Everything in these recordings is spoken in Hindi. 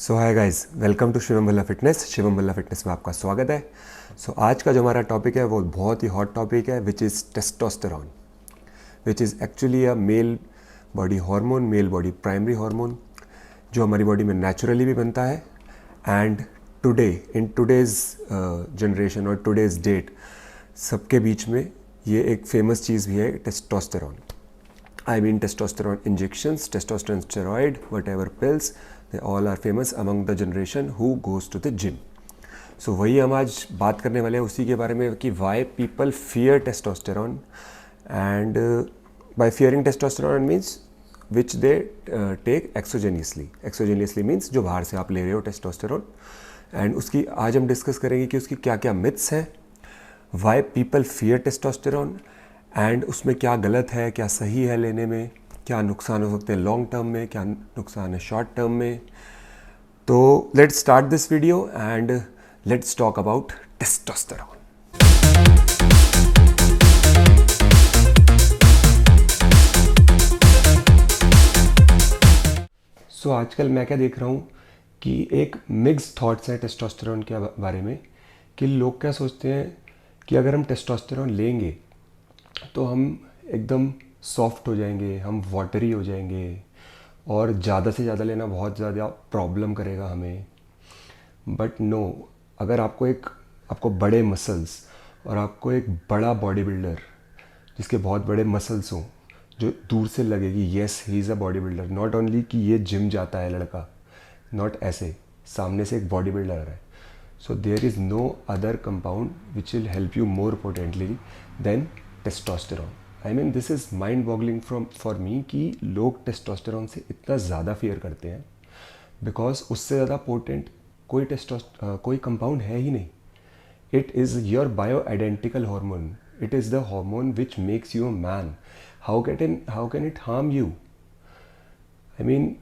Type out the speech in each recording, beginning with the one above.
So hi guys, welcome to Shivam Bhalla fitness. Shivam Bhalla fitness में आपका स्वागत है। आज का जो हमारा टॉपिक है वो बहुत ही हॉट टॉपिक है, which is testosterone, which is actually a male body hormone, male body primary hormone, जो हमारी बॉडी में नेचुरली भी बनता है। And today in today's generation और टुडेज़ डेट सबके बीच में ये एक फेमस चीज़ भी है, testosterone. I mean testosterone injections, testosterone steroid, whatever pills, they all are famous among the generation who goes to the gym. So वही हम आज बात करने वाले हैं उसी के बारे में कि why people fear testosterone and by fearing testosterone means which they take exogenously. Exogenously means जो बाहर से आप ले रहे हो testosterone, and उसकी आज हम डिस्कस करेंगे कि उसकी क्या क्या मिथ्स हैं, why people fear testosterone and उसमें क्या गलत है, क्या सही है लेने में, क्या नुकसान हो सकते हैं लॉन्ग टर्म में, क्या नुकसान है शॉर्ट टर्म में। तो let's start this video and let's talk about testosterone. So आजकल मैं क्या देख रहा हूँ कि एक मिक्स थॉट्स है टेस्टोस्टेरॉन के बारे में, कि लोग क्या सोचते हैं कि अगर हम टेस्टोस्टेरॉन लेंगे तो हम एकदम सॉफ्ट हो जाएंगे, हम वाटरी हो जाएंगे और ज़्यादा से ज़्यादा लेना बहुत ज़्यादा प्रॉब्लम करेगा हमें। बट नो, अगर आपको बड़े मसल्स और आपको एक बड़ा बॉडी बिल्डर जिसके बहुत बड़े मसल्स हों, जो दूर से लगेगी yes he is a body builder, not only कि ये जिम जाता है लड़का, नॉट ऐसे, सामने से एक बॉडी बिल्डर आ रहा है। So there is no other compound which will help you more potently than testosterone. I mean this is mind boggling for me कि लोग टेस्टोस्टेरॉन से इतना ज़्यादा फियर करते हैं, बिकॉज उससे ज़्यादा पोटेंट कोई कंपाउंड है ही नहीं। It is your bio identical hormone, it is the hormone which makes you a man. How can it harm you? I mean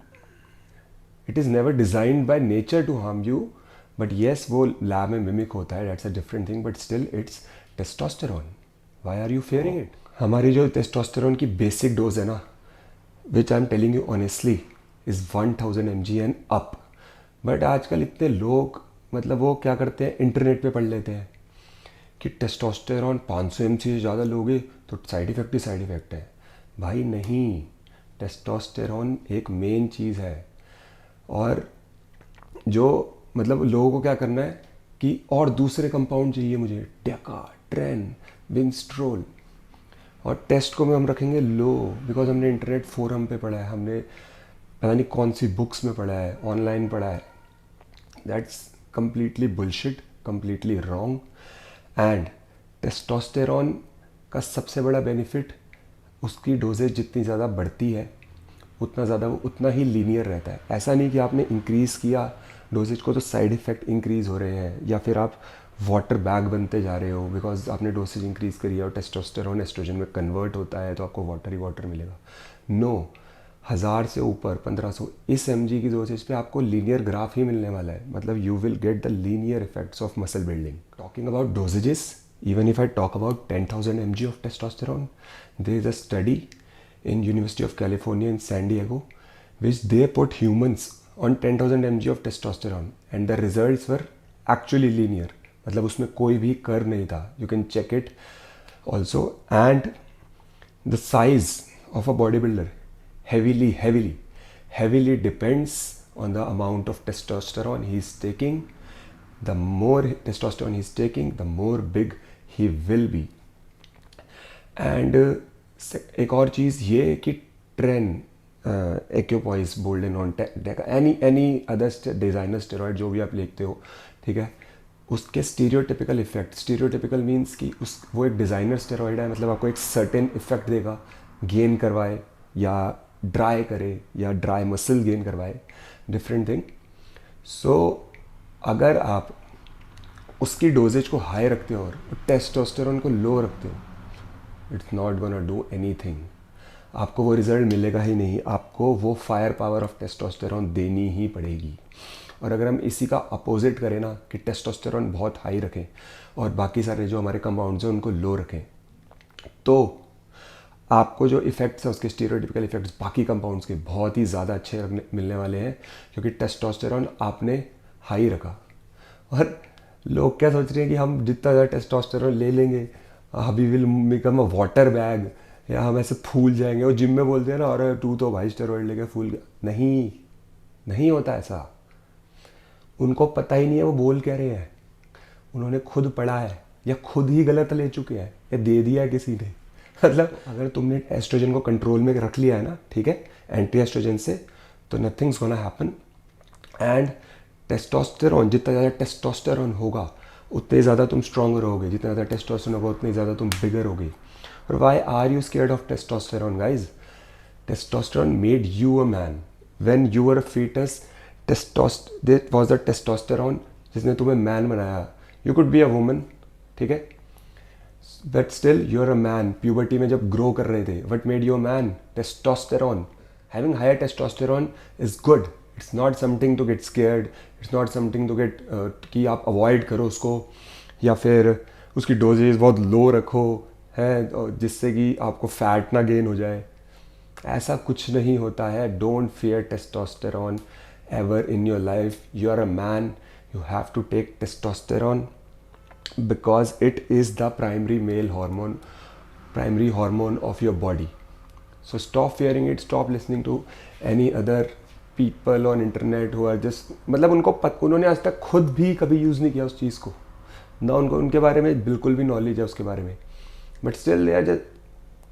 it is never designed by nature to harm you, but yes वो लैब में मिमिक होता है, that's a different thing, but still it's testosterone. Why are you fearing it? हमारी जो टेस्टोस्टेरॉन की बेसिक डोज है ना, which I am telling you honestly, is 1000 mg and up. But आजकल इतने लोग मतलब वो क्या करते हैं, इंटरनेट पे पढ़ लेते हैं कि टेस्टोस्टेरॉन 500 mg से ज़्यादा लोगे तो साइड इफ़ेक्ट ही साइड इफ़ेक्ट है। भाई नहीं, टेस्टोस्टेरॉन एक मेन चीज़ है। और जो मतलब लोगों को क्या करना है कि और दूसरे कंपाउंड चाहिए मुझे, डेका, ट्रेन, विंस्ट्रोल, और टेस्ट को में हम रखेंगे लो, बिकॉज हमने इंटरनेट फोरम पे पढ़ा है, हमने पता नहीं कौन सी बुक्स में पढ़ा है, ऑनलाइन पढ़ा है। That's completely bullshit, completely wrong. And testosterone का सबसे बड़ा बेनिफिट, उसकी डोजेज जितनी ज़्यादा बढ़ती है उतना ही लीनियर रहता है। ऐसा नहीं कि आपने इंक्रीज़ किया डोजेज को तो साइड इफ़ेक्ट इंक्रीज़ हो रहे हैं, या फिर आप वाटर बैग बनते जा रहे हो बिकॉज आपने डोसेज इंक्रीज़ करी है और टेस्टोस्टेरॉन एस्ट्रोजन में कन्वर्ट होता है तो आपको वाटर ही वाटर मिलेगा। नो, 1000 से ऊपर 1500 इस mg की डोसेज पे आपको लीनियर ग्राफ ही मिलने वाला है, मतलब you will get the linear effects of muscle building. Talking about dosages, even if I talk about 10,000 mg of testosterone, there is a study in University of California in San Diego, which they put humans on 10,000 mg of testosterone and the results were actually linear, मतलब उसमें कोई भी कर्व नहीं था। You can check it also, and the size of a bodybuilder heavily depends on the amount of testosterone he is taking. The more testosterone he is taking, the more big he will be. And एक और चीज़ ये कि tren, equipoise, boldenone, any other designer steroid जो भी आप लेते हो, ठीक है, उसके स्टीरियोटिपिकल इफेक्ट, स्टीरियोटिपिकल मीन्स कि वो एक डिज़ाइनर स्टेरॉइड है, मतलब आपको एक सर्टेन इफेक्ट देगा, गेन करवाए या ड्राई करे या ड्राई मसल गेन करवाए, डिफरेंट थिंग। सो अगर आप उसकी डोजेज को हाई रखते हो और टेस्टोस्टेरॉन को लो रखते हो, it's not gonna do anything. आपको वो रिज़ल्ट मिलेगा ही नहीं, आपको वो फायर पावर ऑफ टेस्टोस्टेरॉन देनी ही पड़ेगी। और अगर हम इसी का अपोजिट करें ना, कि टेस्टोस्टेरॉन बहुत हाई रखें और बाकी सारे जो हमारे कंपाउंड्स हैं उनको लो रखें, तो आपको जो इफ़ेक्ट्स है उसके स्टीरियोटिपिकल इफ़ेक्ट्स बाकी कंपाउंड्स के बहुत ही ज़्यादा अच्छे मिलने वाले हैं, क्योंकि टेस्टोस्टेरॉन आपने हाई रखा। और लोग क्या सोच रहे हैं कि हम जितना ज़्यादा टेस्टोस्टेरॉन ले लेंगे we will become a water bag, या हम ऐसे फूल जाएंगे। और जिम में बोलते हैं ना, अरे तू तो भाई स्टेरॉइड लेके फूल गया। नहीं, नहीं होता ऐसा। उनको पता ही नहीं है वो बोल क्या रहे हैं। उन्होंने खुद पढ़ा है या खुद ही गलत ले चुके हैं या दे दिया है किसी ने। मतलब अगर तुमने एस्ट्रोजन को कंट्रोल में रख लिया है ना, ठीक है, एंटी एस्ट्रोजन से, तो nothings gonna happen. And testosterone, जितना ज़्यादा टेस्टोस्टेरॉन होगा उतने ज़्यादा तुम स्ट्रॉन्ग रहोगे, जितना ज़्यादा टेस्टोस्टेरॉन होगा उतनी ज़्यादा तुम बिगर होगे। और why are you scared of testosterone guys? Testosterone made you a man. When you were a fetus, that was the testosterone जिसने तुम्हें मैन बनाया. You could be a woman, ठीक है, but still you're a man. Puberty में जब grow कर रहे थे, what made you a man? Testosterone. Having higher testosterone is good. It's not something to get scared. It's not something to get कि आप avoid करो उसको, या फिर उसकी डोजेज बहुत लो रखो है जिससे कि आपको फैट ना गेन हो जाए। ऐसा कुछ नहीं होता है। Don't fear testosterone ever in your life. You are a man, you have to take testosterone because it is the primary hormone of your body. So stop fearing it, stop listening to any other people on internet who are just, मतलब उन्होंने आज तक खुद भी कभी यूज़ नहीं किया उस चीज़ को, ना उनको उनके बारे में बिल्कुल भी नॉलेज है उसके बारे में, but still they are just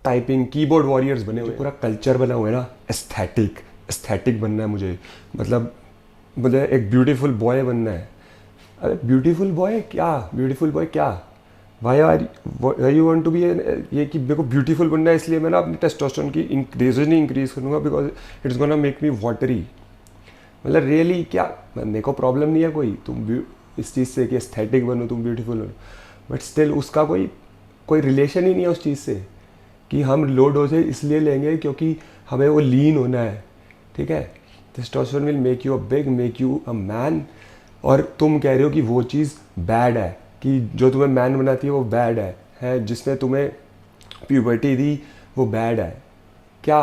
typing keyboard warriors बने हुए। पूरा कल्चर बना हुआ है ना, एस्थेटिक बनना है मुझे, मतलब मुझे एक ब्यूटीफुल बॉय बनना है। अरे ब्यूटीफुल बॉय क्या, why you want to be, ये कि मेरे को ब्यूटीफुल बनना है इसलिए मैं ना अपनी टेस्टोस्टेरोन की डोजेज नहीं इंक्रीज करूँगा because it's gonna make me watery. मतलब रियली क्या, मेरे को प्रॉब्लम नहीं है कोई तुम इस चीज़ से कि एस्थेटिक बनो, तुम ब्यूटीफुल बनो, बट स्टिल उसका कोई रिलेशन ही नहीं है उस चीज़ से कि हम लो डोजेज इसलिए लेंगे क्योंकि हमें वो लीन होना है, ठीक है। Testosterone will make you make you a man, और तुम कह रहे हो कि वो चीज़ बैड है, कि जो तुम्हें मैन बनाती है वो बैड है जिसने तुम्हें प्यूबर्टी दी वो बैड है क्या?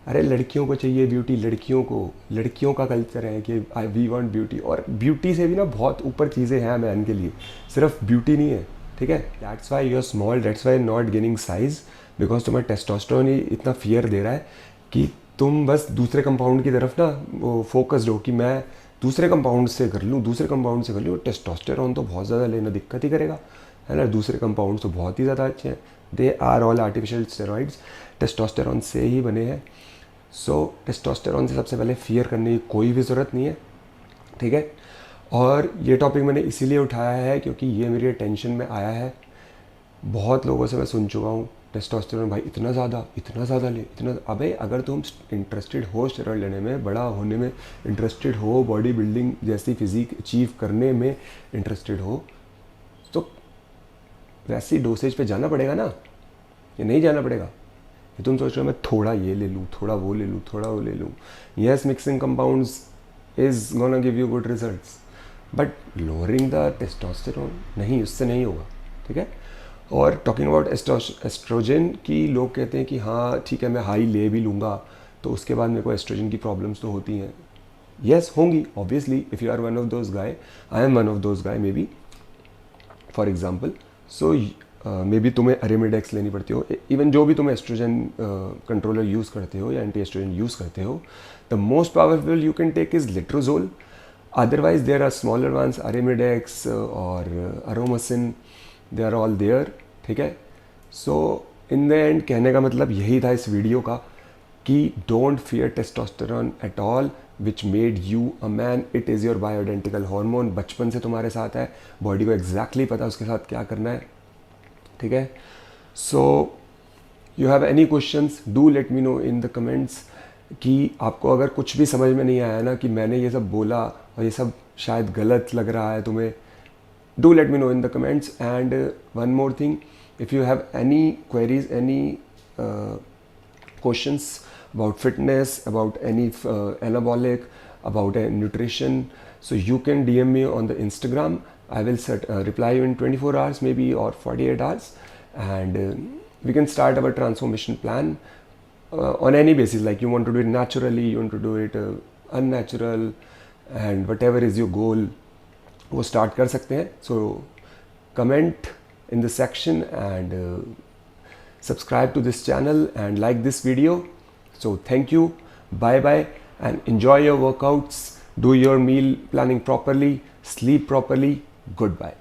अरे लड़कियों को चाहिए ब्यूटी, लड़कियों का कल्चर है कि वी वांट ब्यूटी, और ब्यूटी से भी ना बहुत ऊपर चीज़ें हैं मैन के लिए, सिर्फ ब्यूटी नहीं है, ठीक है। That's why you are small, that's why not gaining size, because तुम्हें टेस्टोस्टेरोन ही इतना फियर दे रहा है कि तुम बस दूसरे कंपाउंड की तरफ ना वो फोकस्ड हो कि मैं दूसरे कंपाउंड से कर लूँ। टेस्टोस्टेरोन तो बहुत ज़्यादा लेना दिक्कत ही करेगा, है ना। दूसरे कंपाउंड तो बहुत ही ज़्यादा अच्छे हैं, they are all artificial steroids, testosterone से ही बने हैं। सो टेस्टोस्टेरोन से सबसे पहले फियर करने की कोई भी ज़रूरत नहीं है, ठीक है। और ये टॉपिक मैंने इसीलिए उठाया है क्योंकि ये मेरी अटेंशन में आया है। बहुत लोगों से मैं सुन चुका हूँ टेस्टोस्टेरोन भाई इतना ज़्यादा ले। अबे अगर तुम इंटरेस्टेड हो स्टेरॉइड लेने में, बड़ा होने में इंटरेस्टेड हो, बॉडी बिल्डिंग जैसी फिजिक अचीव करने में इंटरेस्टेड हो, तो वैसी डोसेज पे जाना पड़ेगा ना, ये नहीं जाना पड़ेगा। ये तुम सोच रहे हो मैं थोड़ा ये ले लूँ, थोड़ा वो ले लूँ, yes mixing compounds is gonna give you good results, but lowering the testosterone नहीं, उससे नहीं होगा, ठीक है। और टॉकिंग अबाउट एस्ट्रोजन की, लोग कहते हैं कि हाँ ठीक है मैं हाई ले भी लूँगा तो उसके बाद मेरे को एस्ट्रोजन की प्रॉब्लम्स तो होती हैं। यस होंगी obviously, if you are one of those guy, I am one of those guy maybe, for example. So maybe तुम्हें अरेमिडेक्स लेनी पड़ती हो, इवन जो भी तुम एस्ट्रोजन कंट्रोलर यूज़ करते हो या एंटी एस्ट्रोजन यूज़ करते हो, the most powerful you can take is letrozole. Otherwise there are smaller ones, Arimidex और Aromasin, they are all there, ठीक है। सो इन द एंड कहने का मतलब यही था इस वीडियो का कि don't fear testosterone at all, which made you a man. It is your bioidentical hormone, बचपन से तुम्हारे साथ है, बॉडी को एग्जैक्टली पता उसके साथ क्या करना है, ठीक है। So you have any questions, do let me know in the comments कि आपको अगर कुछ भी समझ में नहीं आया ना कि मैंने ये सब बोला और ये सब शायद गलत लग रहा है तुम्हें, do let me know in the comments. And one more thing, if you have any queries, any questions about fitness, about any anabolic, about nutrition, so you can DM me on the Instagram. I will reply you in 24 hours maybe or 48 hours, and we can start our transformation plan on any basis. Like you want to do it naturally, you want to do it unnatural, and whatever is your goal, वो start कर सकते हैं. So comment in the section and subscribe to this channel and like this video. So thank you, bye bye, and enjoy your workouts, do your meal planning properly, sleep properly, goodbye.